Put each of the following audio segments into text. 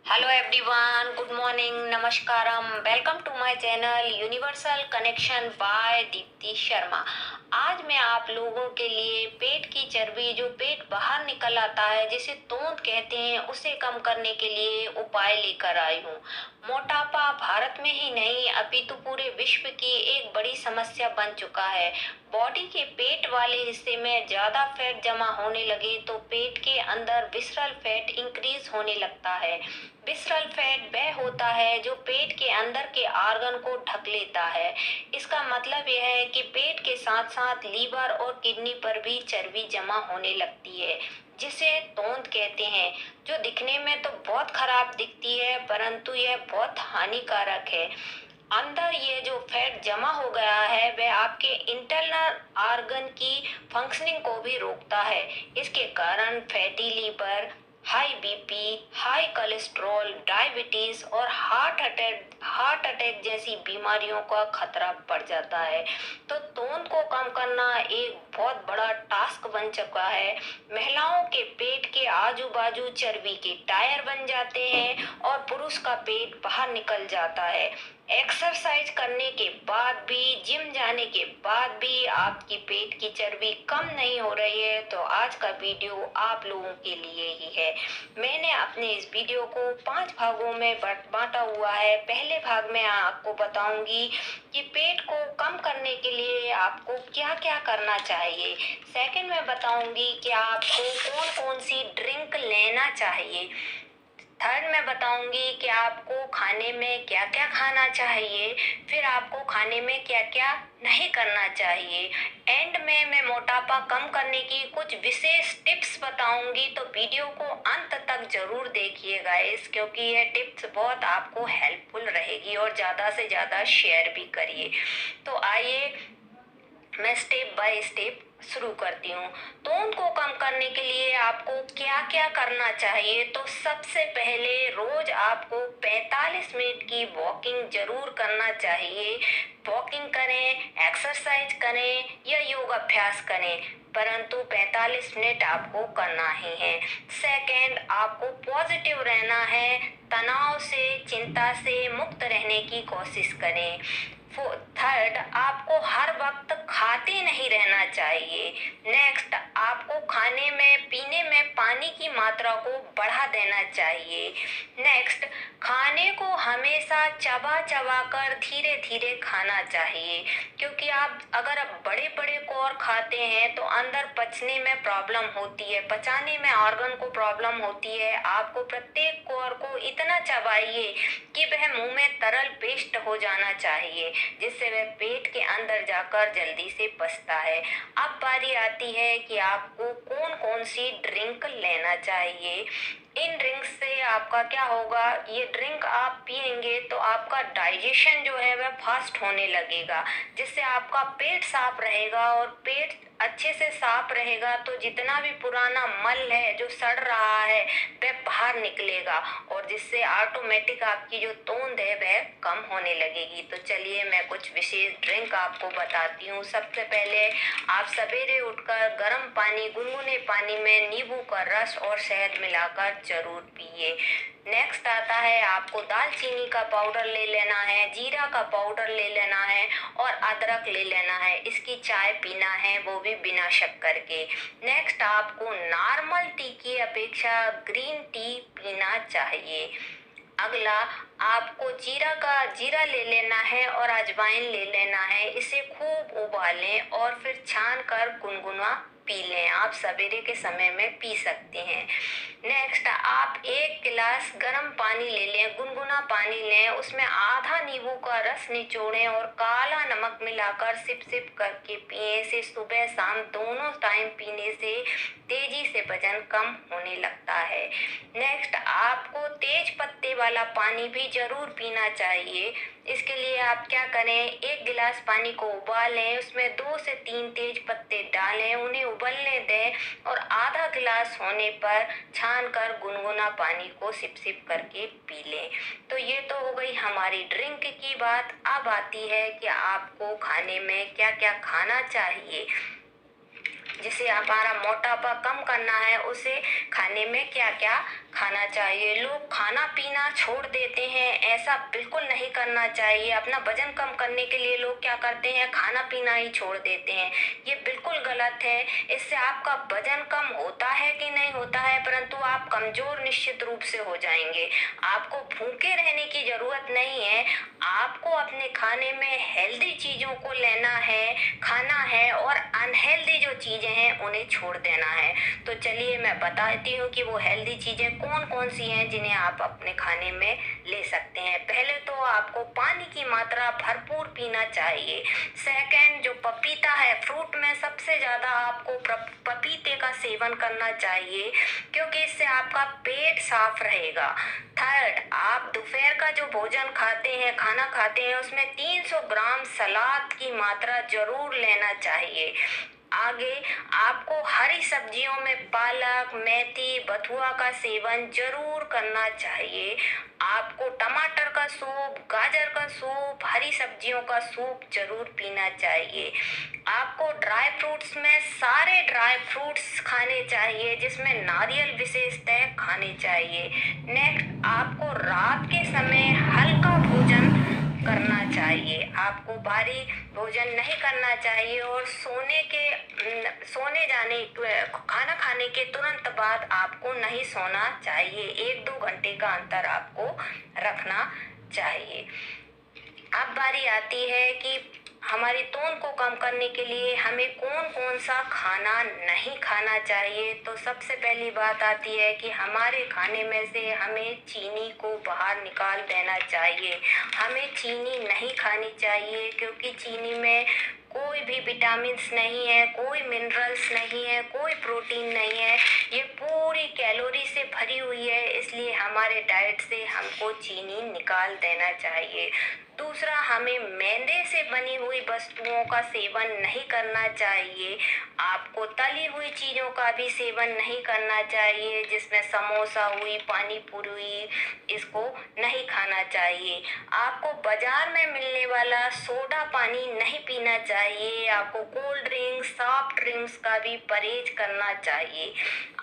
Hello everyone, good morning, नमस्कारम, welcome to my channel universal connection by Deepti Sharma. आज मैं आप लोगों के लिए पेट की चर्बी, जो पेट बाहर निकल आता है, जिसे तोंद कहते हैं, उसे कम करने के लिए उपाय लेकर आई हूँ। मोटापा भारत में ही नहीं अपितु पूरे विश्व की एक बड़ी समस्या बन चुका है। बॉडी के पेट वाले हिस्से में ज्यादा फैट जमा होने लगे तो पेट के अंदर विसरल फैट इंक्रीज होने लगता है। विसरल फैट वह होता है जो पेट के अंदर के आर्गन को ढक लेता है। इसका मतलब यह है कि पेट के साथ साथ लीवर और किडनी पर भी चर्बी जमा होने लगती है, जिसे तोंद कहते हैं, जो दिखने में तो बहुत खराब दिखती है, परंतु यह बहुत हानिकारक है। अंदर ये जो फैट जमा हो गया है वह आपके इंटरनल ऑर्गन की फंक्शनिंग को भी रोकता है। इसके कारण fatty liver, high BP, high cholesterol, diabetes और हार्ट अटैक जैसी बीमारियों का खतरा बढ़ जाता है। तो तोंद को कम करना एक बहुत बड़ा टास्क बन चुका है। महिलाओं के पेट के आजू बाजू चर्बी के टायर बन जाते हैं और पुरुष का पेट बाहर निकल जाता है। एक्सरसाइज करने के बाद भी, जिम जाने के बाद भी आपकी पेट की चर्बी कम नहीं हो रही है, तो आज का वीडियो आप लोगों के लिए ही है। मैंने अपने इस वीडियो को 5 भागों में बांटा हुआ है। पहले भाग में आपको बताऊंगी कि पेट को कम करने के लिए आपको क्या क्या करना चाहिए। सेकंड में बताऊंगी कि आपको कौन कौन सी ड्रिंक लेना चाहिए। थर्ड में बताऊंगी कि आपको खाने में क्या क्या खाना चाहिए, फिर आपको खाने में क्या क्या नहीं करना चाहिए। एंड में मैं मोटापा कम करने की कुछ विशेष टिप्स बताऊंगी, तो वीडियो को अंत तक जरूर देखिएगा क्योंकि यह टिप्स बहुत आपको हेल्पफुल रहेगी, और ज़्यादा से ज़्यादा शेयर भी करिए। तो आइए मैं स्टेप बाय स्टेप शुरू करती हूँ। तो उनको कम करने के लिए आपको क्या क्या करना चाहिए। तो सबसे पहले रोज आपको 45 मिनट की वॉकिंग जरूर करना चाहिए। वॉकिंग करें, एक्सरसाइज करें या योग अभ्यास करें, परंतु 45 मिनट आपको करना ही है। सेकेंड, आपको पॉजिटिव रहना है। तनाव से, चिंता से मुक्त रहने की कोशिश करें। थर्ड, आपको हर वक्त खाते नहीं रहना चाहिए। नेक्स्ट, आपको खाने में, पीने में पानी की मात्रा को बढ़ा देना चाहिए। नेक्स्ट, खाने को हमेशा चबा चबा कर धीरे धीरे खाना चाहिए, क्योंकि अगर आप बड़े बड़े कौर खाते हैं तो अंदर पचने में प्रॉब्लम होती है, पचाने में ऑर्गन को प्रॉब्लम होती है। आपको प्रत्येक कौर को इतना चबाइए कि वह मुंह में तरल पेस्ट हो जाना चाहिए, जिससे वह पेट के अंदर जाकर जल्दी से पचता है। अब बारी आती है कि आपको कौन कौन सी ड्रिंक लेना चाहिए। इन ड्रिंक्स से आपका क्या होगा, ये ड्रिंक आप पिएंगे तो आपका डाइजेशन जो है वह फास्ट होने लगेगा, जिससे आपका पेट साफ रहेगा, और पेट अच्छे से साफ रहेगा तो जितना भी पुराना मल है जो सड़ रहा है वह बाहर निकलेगा, और जिससे ऑटोमेटिक आपकी जो तोंद है वह कम होने लगेगी। तो चलिए मैं कुछ विशेष ड्रिंक आपको बताती हूँ। सबसे पहले आप सवेरे उठकर गर्म पानी, गुनगुने पानी में नींबू का रस और शहद मिलाकर जरूर पिए। नेक्स्ट आता है, आपको दालचीनी का पाउडर ले लेना है, जीरा का पाउडर ले लेना है और अदरक ले लेना है। इसकी चाय पीना है, वो भी बिना शक्कर के। नेक्स्ट, आपको नॉर्मल टी की अपेक्षा ग्रीन टी पीना चाहिए। अगला, आपको जीरा ले लेना है और अजवाइन ले लेना है। इसे खूब उबालें और फिर छान कर गुनगुना पी लें। आप सवेरे के समय में पी सकते हैं। नेक्स्ट, आप 1 गिलास गर्म पानी ले लें, गुनगुना पानी लें, उसमें आधा नींबू का रस निचोड़ें और काला नमक मिलाकर सिप सिप करके पिए। इसे सुबह शाम दोनों टाइम पीने से तेजी से वजन कम होने लगता है। नेक्स्ट, आपको तेज पत्ते वाला पानी भी जरूर पीना चाहिए। इसके लिए आप क्या करें, 1 गिलास पानी को उबालें, उसमें 2 से 3 तेज पत्ते डालें, उन्हें उबलने दें और आधा गिलास होने पर छान कर गुनगुना पानी को सिप सिप करके पी लें। तो ये तो हो गई हमारी ड्रिंक की बात। अब आती है कि आपको खाने में क्या क्या खाना चाहिए। जिसे हमारा मोटापा कम करना है, उसे खाने में क्या क्या खाना चाहिए। लोग खाना पीना छोड़ देते हैं, ऐसा बिल्कुल नहीं करना चाहिए। अपना वजन कम करने के लिए लोग क्या करते हैं, खाना पीना ही छोड़ देते हैं। ये बिल्कुल गलत है। इससे आपका वजन कम होता है कि नहीं होता है, परंतु आप कमजोर निश्चित रूप से हो जाएंगे। आपको भूखे रहने की जरूरत नहीं है। आपको अपने खाने में हेल्दी चीजों को लेना है, खाना है, और अनहेल्दी जो चीजें हैं उन्हें छोड़ देना है। तो चलिए मैं बताती हूँ कि वो हेल्दी चीजें कौन कौन सी हैं जिन्हें आप अपने खाने में ले सकते हैं। पहले तो आपको पानी की मात्रा भरपूर पीना चाहिए। सेकंड, जो पपीता है, फ्रूट में सबसे ज्यादा आपको पपीते का सेवन करना चाहिए, क्योंकि इससे आपका पेट साफ रहेगा। थर्ड, आप दोपहर का जो भोजन खाते हैं, खाना खाते हैं, उसमें 300 ग्राम सलाद की मात्रा जरूर लेना चाहिए। आगे, आपको हरी सब्जियों में पालक, मेथी, बथुआ का सेवन जरूर करना चाहिए। आपको टमाटर का सूप, गाजर का सूप, हरी सब्जियों का सूप जरूर पीना चाहिए। आपको ड्राई फ्रूट्स में सारे ड्राई फ्रूट्स खाने चाहिए, जिसमें नारियल विशेषतः खाने चाहिए। नेक्स्ट, आपको रात के समय हल्का भोजन करना चाहिए। आपको भारी भोजन नहीं करना चाहिए, और सोने जाने खाना खाने के तुरंत बाद आपको नहीं सोना चाहिए। 1-2 घंटे का अंतर आपको रखना चाहिए। अब बारी आती है कि हमारी तोंद को कम करने के लिए हमें कौन कौन सा खाना नहीं खाना चाहिए। तो सबसे पहली बात आती है कि हमारे खाने में से हमें चीनी को बाहर निकाल देना चाहिए। हमें चीनी नहीं खानी चाहिए, क्योंकि चीनी में कोई भी विटामिन्स नहीं है, कोई मिनरल्स नहीं है, कोई प्रोटीन नहीं है। ये पूरी कैलोरी से भरी हुई है, इसलिए हमारे डाइट से हमको चीनी निकाल देना चाहिए। दूसरा, हमें मैदे से बनी हुई वस्तुओं का सेवन नहीं करना चाहिए। आपको तली हुई चीजों का भी सेवन नहीं करना चाहिए, जिसमें समोसा हुई, पानी पूरी हुई, इसको नहीं खाना चाहिए। आपको बाजार में मिलने वाला सोडा पानी नहीं पीना चाहिए। आपको कोल्ड ड्रिंक्स, सॉफ्ट ड्रिंक्स का भी परहेज करना चाहिए।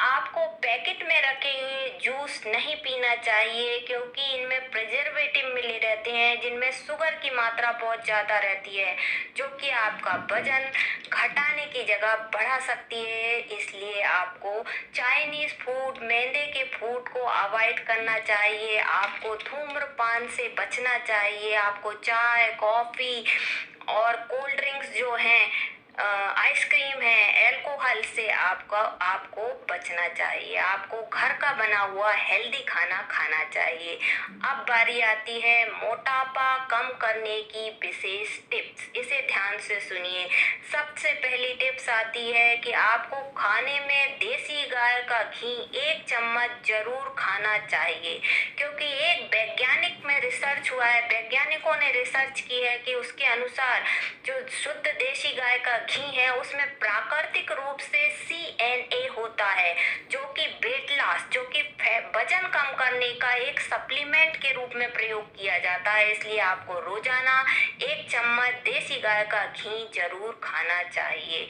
आपको पैकेट में रखे हुए जूस नहीं पीना चाहिए, क्योंकि इनमें प्रिजर्वेटिव मिले रहते हैं, जिनमें शुगर की मात्रा बहुत ज्यादा रहती है, जो कि आपका वजन घटाने की जगह बढ़ा सकती है। इसलिए आपको चाइनीज फूड, मैदे के फूड को अवॉइड करना चाहिए। आपको धूम्रपान से बचना चाहिए। आपको चाय, कॉफी और कोल्ड ड्रिंक्स जो हैं, आइसक्रीम है, अल्कोहल से आपको बचना चाहिए। आपको घर का बना हुआ हेल्दी खाना खाना चाहिए। अब बारी आती है मोटापा कम करने की विशेष टिप्स। इसे ध्यान से सुनिए। सबसे पहली टिप्स आती है कि आपको खाने में देसी गाय का घी 1 चम्मच जरूर खाना चाहिए, क्योंकि एक वैज्ञानिक में रिसर्च हुआ है, वैज्ञानिकों ने रिसर्च की है कि उसके अनुसार जो शुद्ध देसी गाय का घी है, उसमें प्राकृतिक रूप से CNA होता है, जो कि वेट लॉस, जो कि वजन कम करने का एक सप्लीमेंट के रूप में प्रयोग किया जाता है। इसलिए आपको रोजाना 1 चम्मच देसी गाय का घी जरूर खाना चाहिए।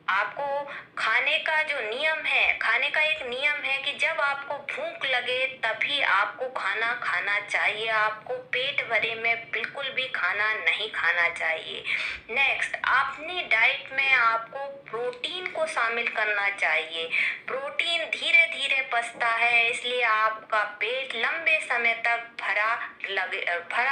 आपको खाने का जो नियम है, खाने का एक नियम है कि जब आपको भूख लगे तभी आपको खाना खाना चाहिए। आपको पेट भरे में बिल्कुल भी खाना नहीं खाना चाहिए। नेक्स्ट, अपनी डाइट में आपको प्रोटीन को शामिल करना चाहिए। प्रोटीन धीरे धीरे पचता है, इसलिए आपका पेट लंबे समय तक भरा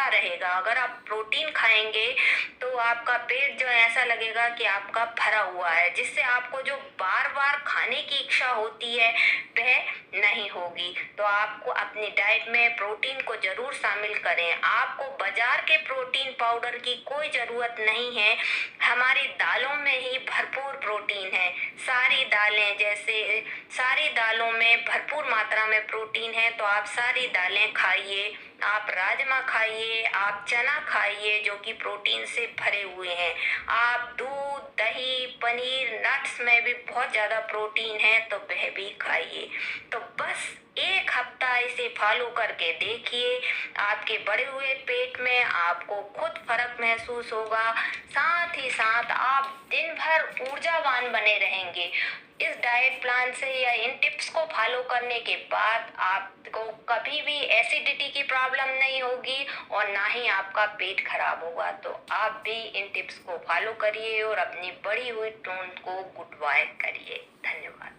रहेगा। अगर आप प्रोटीन खाएंगे तो आपका पेट जो ऐसा लगेगा कि आपका भरा हुआ है, जिससे आपको जो बार बार खाने की इच्छा होती है वह नहीं होगी। तो आपको अपनी डाइट में प्रोटीन को जरूर शामिल करें। आपको बाजार के प्रोटीन पाउडर की कोई जरूरत नहीं है। हमारी दालों में ही भरपूर प्रोटीन है। सारी दालों में भरपूर मात्रा में प्रोटीन है, तो आप सारी दालें खाइए। आप राजमा खाइए, आप चना खाइए, जो कि प्रोटीन से भरे हुए हैं। आप दूध, दही, पनीर, नट्स में भी बहुत ज्यादा प्रोटीन है, तो वह भी खाइए। तो बस 1 हफ्ता इसे फॉलो करके देखिए। आपके बढ़े हुए पेट में आपको खुद फर्क महसूस होगा। साथ ही साथ आप दिन भर ऊर्जावान बने रहेंगे। इस डाइट प्लान से या इन टिप्स को फॉलो करने के बाद आपको कभी भी एसिडिटी की प्रॉब्लम नहीं होगी और ना ही आपका पेट खराब होगा। तो आप भी इन टिप्स को फॉलो करिए और अपनी बढ़ी हुई टोन को गुड बाय करिए। धन्यवाद।